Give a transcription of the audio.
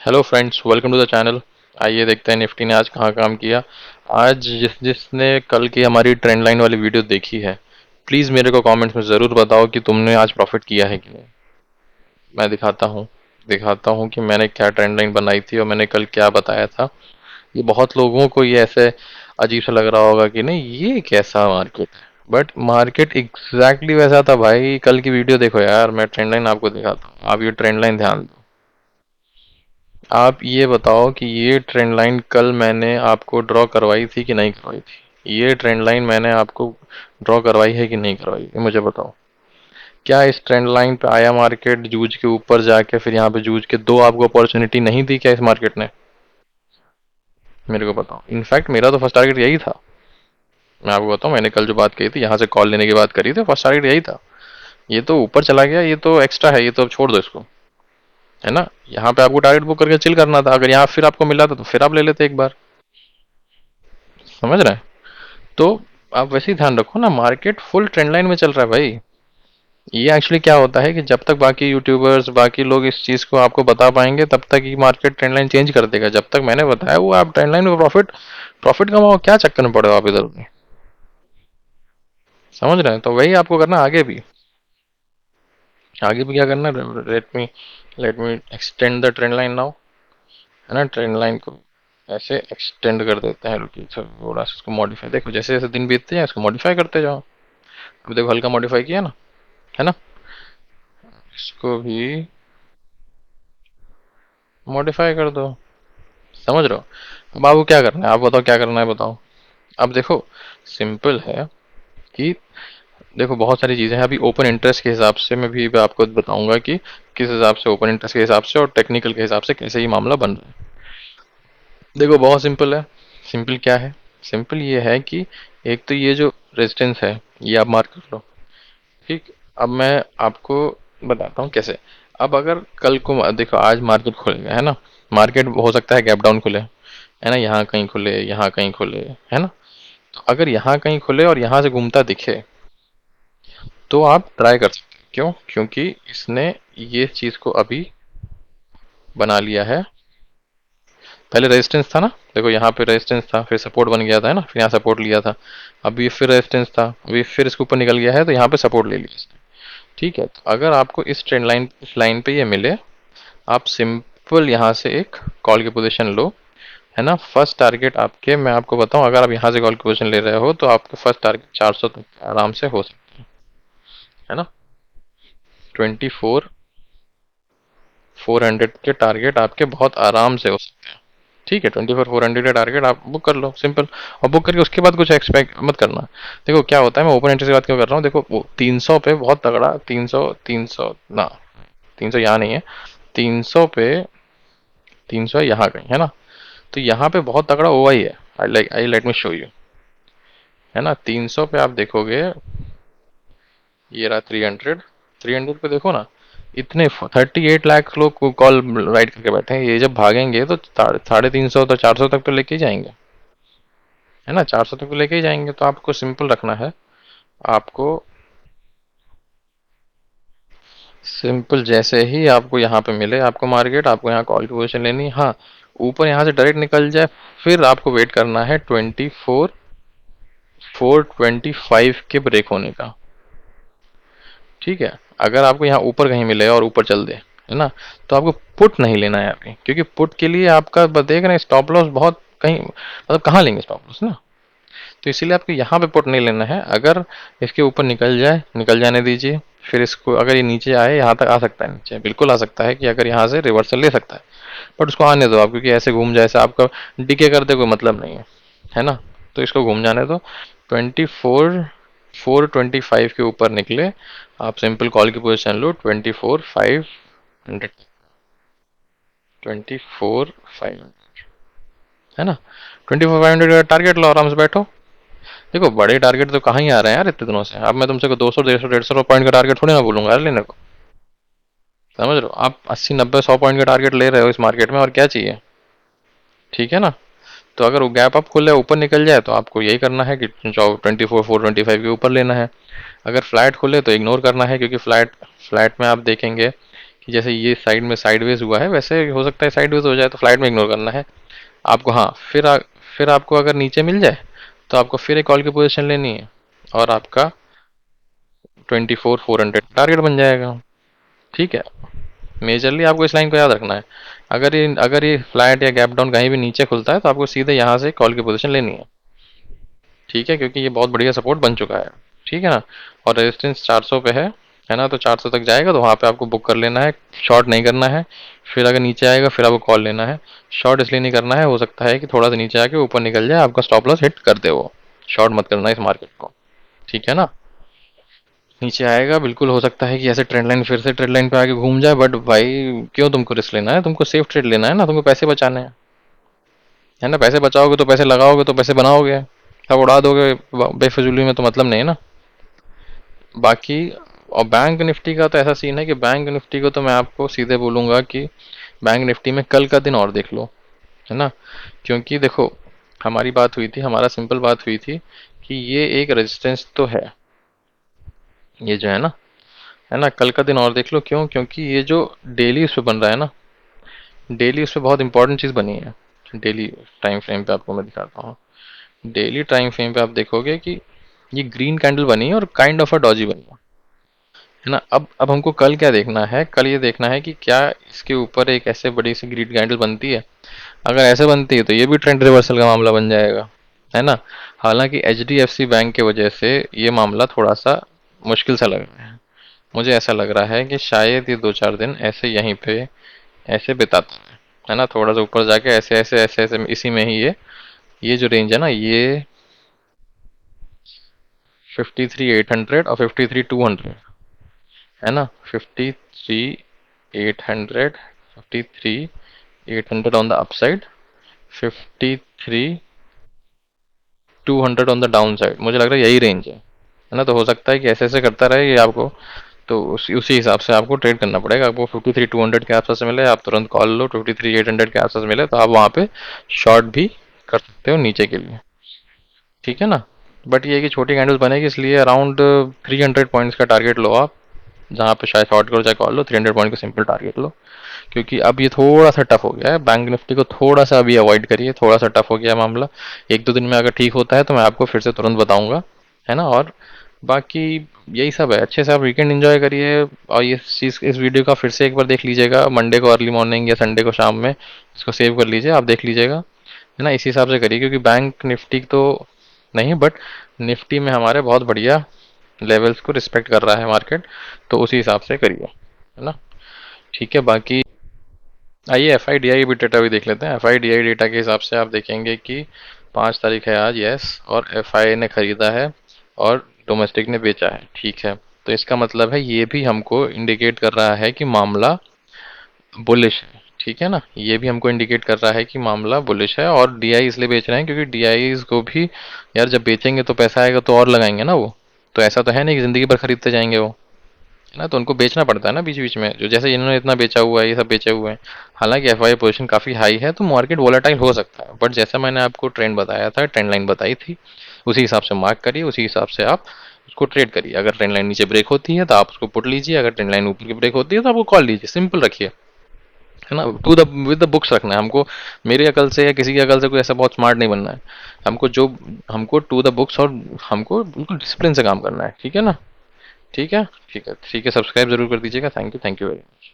Hello friends, welcome to the channel. आइए देखते हैं निफ्टी ने आज कहाँ काम किया। आज जिसने कल की हमारी ट्रेंड लाइन वाली वीडियो देखी है, प्लीज़ मेरे को कमेंट्स में ज़रूर बताओ कि तुमने आज प्रॉफिट किया है कि नहीं। मैं दिखाता हूँ कि मैंने क्या ट्रेंड लाइन बनाई थी और मैंने कल क्या बताया था। ये बहुत लोगों को ये ऐसे अजीब सा लग रहा होगा कि नहीं ये कैसा मार्केट है, बट मार्केट एग्जैक्टली वैसा था भाई। कल की वीडियो देखो यार, मैं ट्रेंड लाइन आपको दिखाता हूँ, आप ये ट्रेंड लाइन ध्यान दो। आप ये बताओ कि ये ट्रेंड लाइन कल मैंने आपको ड्रॉ करवाई थी कि नहीं करवाई थी। ये ट्रेंड लाइन मैंने आपको ड्रॉ करवाई है कि नहीं करवाई, ये मुझे बताओ। क्या इस ट्रेंड लाइन पे आया मार्केट जूझ के ऊपर जाके, फिर यहाँ पे जूझ के दो आपको अपॉर्चुनिटी नहीं दी क्या इस मार्केट ने? मेरे को बताओ। इनफैक्ट मेरा तो फर्स्ट टारगेट यही था। मैं आपको बताऊं, मैंने कल जो बात कही थी, यहाँ से कॉल लेने की बात करी थी, फर्स्ट टारगेट यही था। ये तो ऊपर चला गया, ये तो एक्स्ट्रा है, ये तो अब छोड़ दो इसको। है ना? यहाँ पे आपको टारगेट बुक करके चिल करना था। अगर यहाँ फिर आपको मिला था तो फिर आप ले लेते एक बार। समझ रहे हैं? तो आप वैसे ही ध्यान रखो ना, मार्केट फुल ट्रेंड लाइन में चल रहा है भाई। ये एक्चुअली क्या होता है कि जब तक बाकी यूट्यूबर्स, बाकी लोग इस चीज को आपको बता पाएंगे, तब तक ये मार्केट ट्रेंड लाइन चेंज कर देगा। जब तक मैंने बताया वो आप ट्रेंड लाइन में प्रॉफिट प्रॉफिट कमाओ, क्या चक्कर में पड़े हो आप इधर उधर। समझ रहे हैं? तो वही आपको करना है आगे भी। आगे भी क्या करना है? Let me extend the trend line now. है ना? ट्रेंड लाइन को ऐसे एक्सटेंड कर देते हैं। रुकिए थोड़ा सा इसको मॉडिफाई, देखो जैसे जैसे दिन बीतते हैं इसको मॉडिफाई करते जाओ। अब देखो हल्का मॉडिफाई किया ना। है ना? इसको भी मॉडिफाई कर दो। समझ रहे हो? अब आपको क्या करना है, आप बताओ क्या करना है, बताओ। अब देखो, सिंपल है कि देखो बहुत सारी चीज़ें हैं। अभी ओपन इंटरेस्ट के हिसाब से मैं भी आपको बताऊंगा कि किस हिसाब से, ओपन इंटरेस्ट के हिसाब से और टेक्निकल के हिसाब से कैसे ये मामला बन रहा है। देखो बहुत सिंपल है। सिंपल क्या है? सिंपल ये है कि एक तो ये जो रेजिस्टेंस है, ये आप मार्क कर लो। ठीक। अब मैं आपको बताता हूँ कैसे। अब अगर कल को देखो, आज मार्केट खुलेगा, है ना? मार्केट हो सकता है गैप डाउन खुले, है ना? यहाँ कहीं खुले, यहाँ कहीं खुले, है ना? तो अगर यहाँ कहीं खुले और यहाँ से घूमता दिखे, तो आप ट्राई कर सकते हैं। क्यों? क्योंकि इसने ये चीज़ को अभी बना लिया है। पहले रेजिस्टेंस था ना, देखो यहाँ पे रेजिस्टेंस था, फिर सपोर्ट बन गया था, है ना? फिर यहाँ सपोर्ट लिया था। अब ये फिर रेजिस्टेंस था, अभी फिर इसके ऊपर निकल गया है, तो यहाँ पे सपोर्ट ले लिया इसने। ठीक है, तो अगर आपको इस ट्रेंड लाइन, इस लाइन पे ये मिले, आप सिंपल यहाँ से एक कॉल की पोजीशन लो। है ना? फर्स्ट टारगेट आपके, मैं आपको बताऊं, अगर आप यहाँ से कॉल की पोजीशन ले रहे हो तो आपके फर्स्ट टारगेट 400 तक आराम से हो सकता है ना? 24 400 के टारगेट आपके बहुत आराम से हो सकते हैं। ठीक है, 24 400 का टारगेट आप बुक कर लो सिंपल। और बुक करके उसके बाद कुछ एक्सपेक्ट मत करना। देखो क्या होता है, मैं ओपन इंटरेस्ट की बात क्यों कर रहा हूँ, देखो वो 300 पे बहुत तगड़ा, 300 ना, 300 यहाँ नहीं है, 300 पे, 300 यहाँ कहीं, है ना? तो यहाँ पे बहुत तगड़ा ओआई है। I let me show you. है ना? 300 पे आप देखोगे, ये रहा 300। 300 पे देखो ना, इतने 38 लाख लोग कॉल राइट करके बैठे हैं। ये जब भागेंगे तो 350 तो 400 तक तो लेके ही जाएंगे। है ना? 400 तक तो लेके ही जाएंगे। तो आपको सिंपल रखना है। आपको सिंपल जैसे ही आपको यहाँ पे मिले आपको मार्केट, आपको यहाँ कॉल की पोजीशन लेनी है। हाँ, ऊपर यहाँ से डायरेक्ट निकल जाए, फिर आपको वेट करना है 24 425 के ब्रेक होने का। ठीक है? अगर आपको यहाँ ऊपर कहीं मिले और ऊपर चल दे, है ना, तो आपको पुट नहीं लेना है अभी, क्योंकि पुट के लिए आपका देख रहे हैं स्टॉप लॉस बहुत कहीं, मतलब कहाँ लेंगे स्टॉप लॉस ना। तो इसीलिए आपको यहाँ पे पुट नहीं लेना है। अगर इसके ऊपर निकल जाए, निकल जाने दीजिए। फिर इसको अगर ये नीचे आए, यहाँ तक आ सकता है, नीचे बिल्कुल आ सकता है कि अगर यहाँ से रिवर्सल ले सकता है, बट उसको आने दो आप, क्योंकि ऐसे घूम जाए, ऐसे आपका डीके करते कोई मतलब नहीं है। है ना? तो इसको घूम जाने दो। 24 425 के ऊपर निकले, आप सिंपल कॉल की पोजीशन लो 24 500। 24 500, है ना? 24 500 का टारगेट लो, आराम से बैठो। देखो बड़े टारगेट तो कहाँ ही आ रहे हैं यार इतने दिनों से। अब मैं तुमसे 200 150 150 पॉइंट का टारगेट थोड़ी ना बोलूंगा यार लेने को। समझ रहे हो? आप 80 90 100 पॉइंट का टारगेट ले रहे हो इस मार्केट में, और क्या चाहिए? ठीक है ना? तो अगर वो गैप अप खुले, ऊपर निकल जाए, तो आपको यही करना है कि 24 425 के ऊपर लेना है। अगर फ्लैट खुले तो इग्नोर करना है, क्योंकि फ्लैट फ्लैट में आप देखेंगे कि जैसे ये साइड में साइडवेज हुआ है, वैसे हो सकता है साइडवेज हो जाए, तो फ्लाइट में इग्नोर करना है आपको। हाँ, फिर आपको अगर नीचे मिल जाए तो आपको फिर एक कॉल की पोजीशन लेनी है, और आपका 24,400 टारगेट बन जाएगा। ठीक है, मेजरली आपको इस लाइन को याद रखना है। अगर ये फ्लैट या गैप डाउन कहीं भी नीचे खुलता है तो आपको सीधे यहाँ से कॉल की पोजीशन लेनी है। ठीक है, क्योंकि ये बहुत बढ़िया सपोर्ट बन चुका है। ठीक है ना। और रेजिस्टेंस 400 पे है ना, तो 400 तक जाएगा तो वहाँ पे आपको बुक कर लेना है, शॉर्ट नहीं करना है। फिर अगर नीचे आएगा फिर आपको कॉल लेना है। शॉर्ट इसलिए नहीं करना है, हो सकता है कि थोड़ा सा नीचे आके ऊपर निकल जाए, आपका स्टॉप लॉस हिट कर दे वो। शॉर्ट मत करना इस मार्केट को। ठीक है ना। नीचे आएगा, बिल्कुल हो सकता है कि ऐसे ट्रेंड लाइन फिर से ट्रेंड लाइन पे आके घूम जाए, बट भाई क्यों तुमको रिस्क लेना है, तुमको सेफ ट्रेड लेना है ना, तुमको पैसे बचाने हैं। है ना, पैसे बचाओगे तो पैसे लगाओगे तो पैसे बनाओगे, अब उड़ा दोगे बेफिजूली में तो मतलब नहीं है ना। बाकी और बैंक निफ्टी का तो ऐसा सीन है कि बैंक निफ्टी को तो मैं आपको सीधे बोलूंगा कि बैंक निफ्टी में कल का दिन और देख लो। है ना, क्योंकि देखो, हमारी बात हुई थी, हमारा सिंपल बात हुई थी कि ये एक रेजिस्टेंस तो ये जो है ना, कल का दिन और देख लो। क्यों? क्योंकि ये जो डेली उस पे बन रहा है ना, डेली उस पे बहुत इंपॉर्टेंट चीज़ बनी है। डेली टाइम फ्रेम पे आपको मैं दिखाता हूँ। डेली टाइम फ्रेम पे आप देखोगे कि ये ग्रीन कैंडल बनी है और काइंड ऑफ अ डॉजी बनी है ना। अब हमको कल क्या देखना है, कल ये देखना है कि क्या इसके ऊपर एक ऐसे बड़ी सी ग्रीन कैंडल बनती है। अगर ऐसे बनती है तो ये भी ट्रेंड रिवर्सल का मामला बन जाएगा। है ना। हालांकि एचडीएफसी बैंक की वजह से ये मामला थोड़ा सा मुश्किल सा लग रहा है। मुझे ऐसा लग रहा है कि शायद ये 2-4 दिन ऐसे यहीं पे ऐसे बिताता है ना, थोड़ा सा ऊपर जाके ऐसे ऐसे ऐसे ऐसे इसी में ही ये जो रेंज है ना, ये 53,800 और 53,200 है ना। 53,800, 53,800 on the upside, 53,200 on the down side, मुझे लग रहा है यही रेंज है ना। तो हो सकता है कि ऐसे ऐसे करता रहे ये आपको, तो उसी हिसाब से आपको ट्रेड करना पड़ेगा। आपको 53,200 के आसपास मिले आप तुरंत कॉल लो, 53,800 के आसपास मिले तो आप वहाँ पे शॉर्ट भी कर सकते हो नीचे के लिए। ठीक है ना। बट ये है कि छोटी कैंडल्स बनेगी, इसलिए अराउंड 300 पॉइंट्स का टारगेट लो आप, जहाँ पे शायद शॉर्ट करो चाहे कॉल लो, 300 पॉइंट का सिंपल टारगेट लो। क्योंकि अब ये थोड़ा सा टफ हो गया है, बैंक निफ्टी को थोड़ा सा अभी अवॉइड करिए, थोड़ा सा टफ हो गया है मामला। 1-2 दिन में अगर ठीक होता है तो मैं आपको फिर से तुरंत बताऊंगा। है ना। और बाकी यही सब है, अच्छे से आप वीकेंड एंजॉय करिए। और ये चीज़, इस वीडियो का फिर से एक बार देख लीजिएगा मंडे को अर्ली मॉर्निंग या संडे को शाम में, इसको सेव कर लीजिए, आप देख लीजिएगा। है ना, इसी हिसाब से करिए, क्योंकि बैंक निफ्टी तो नहीं, बट निफ्टी में हमारे बहुत बढ़िया लेवल्स को रिस्पेक्ट कर रहा है मार्केट, तो उसी हिसाब से करिए। है ना। ठीक है। बाकी आइए एफ आई डी आई भी डेटा भी देख लेते हैं। F I D I data के हिसाब से आप देखेंगे कि 5 तारीख है आज, यस, और एफ आई ने खरीदा है और डोमेस्टिक ने बेचा है। ठीक है, तो इसका मतलब है ये भी हमको इंडिकेट कर रहा है कि मामला बुलिश है। ठीक है ना, ये भी हमको इंडिकेट कर रहा है कि मामला बुलिश है। और डीआई इसलिए बेच रहे हैं क्योंकि डीआई को भी, यार जब बेचेंगे तो पैसा आएगा तो और लगाएंगे ना वो। तो ऐसा तो है नहीं कि जिंदगी भर खरीदते जाएंगे वो। है ना, तो उनको बेचना पड़ता है ना बीच बीच में, जो जैसे इन्होंने इतना बेचा हुआ है, ये सब बेचे हुए हैं। हालांकि एफआई पोजीशन काफ़ी हाई है तो मार्केट वोलेटाइल हो सकता है, बट जैसा मैंने आपको ट्रेंड बताया था, ट्रेंड लाइन बताई थी, उसी हिसाब से मार्क करिए, उसी हिसाब से आप उसको ट्रेड करिए। अगर ट्रेंड लाइन नीचे ब्रेक होती है तो आप उसको पुट लीजिए, अगर ट्रेंड लाइन ऊपर की ब्रेक होती है तो आपको कॉल लीजिए, सिंपल रखिए। है ना, to the with the books रखना है हमको। मेरी अकल से या किसी की अकल से कोई ऐसा बहुत स्मार्ट नहीं बनना है हमको, जो हमको टू द बुक्स, और हमको बिल्कुल डिसिप्लिन से काम करना है। ठीक है ना। ठीक है, ठीक है, ठीक है, सब्सक्राइब जरूर कर दीजिएगा। Thank you, thank you very much.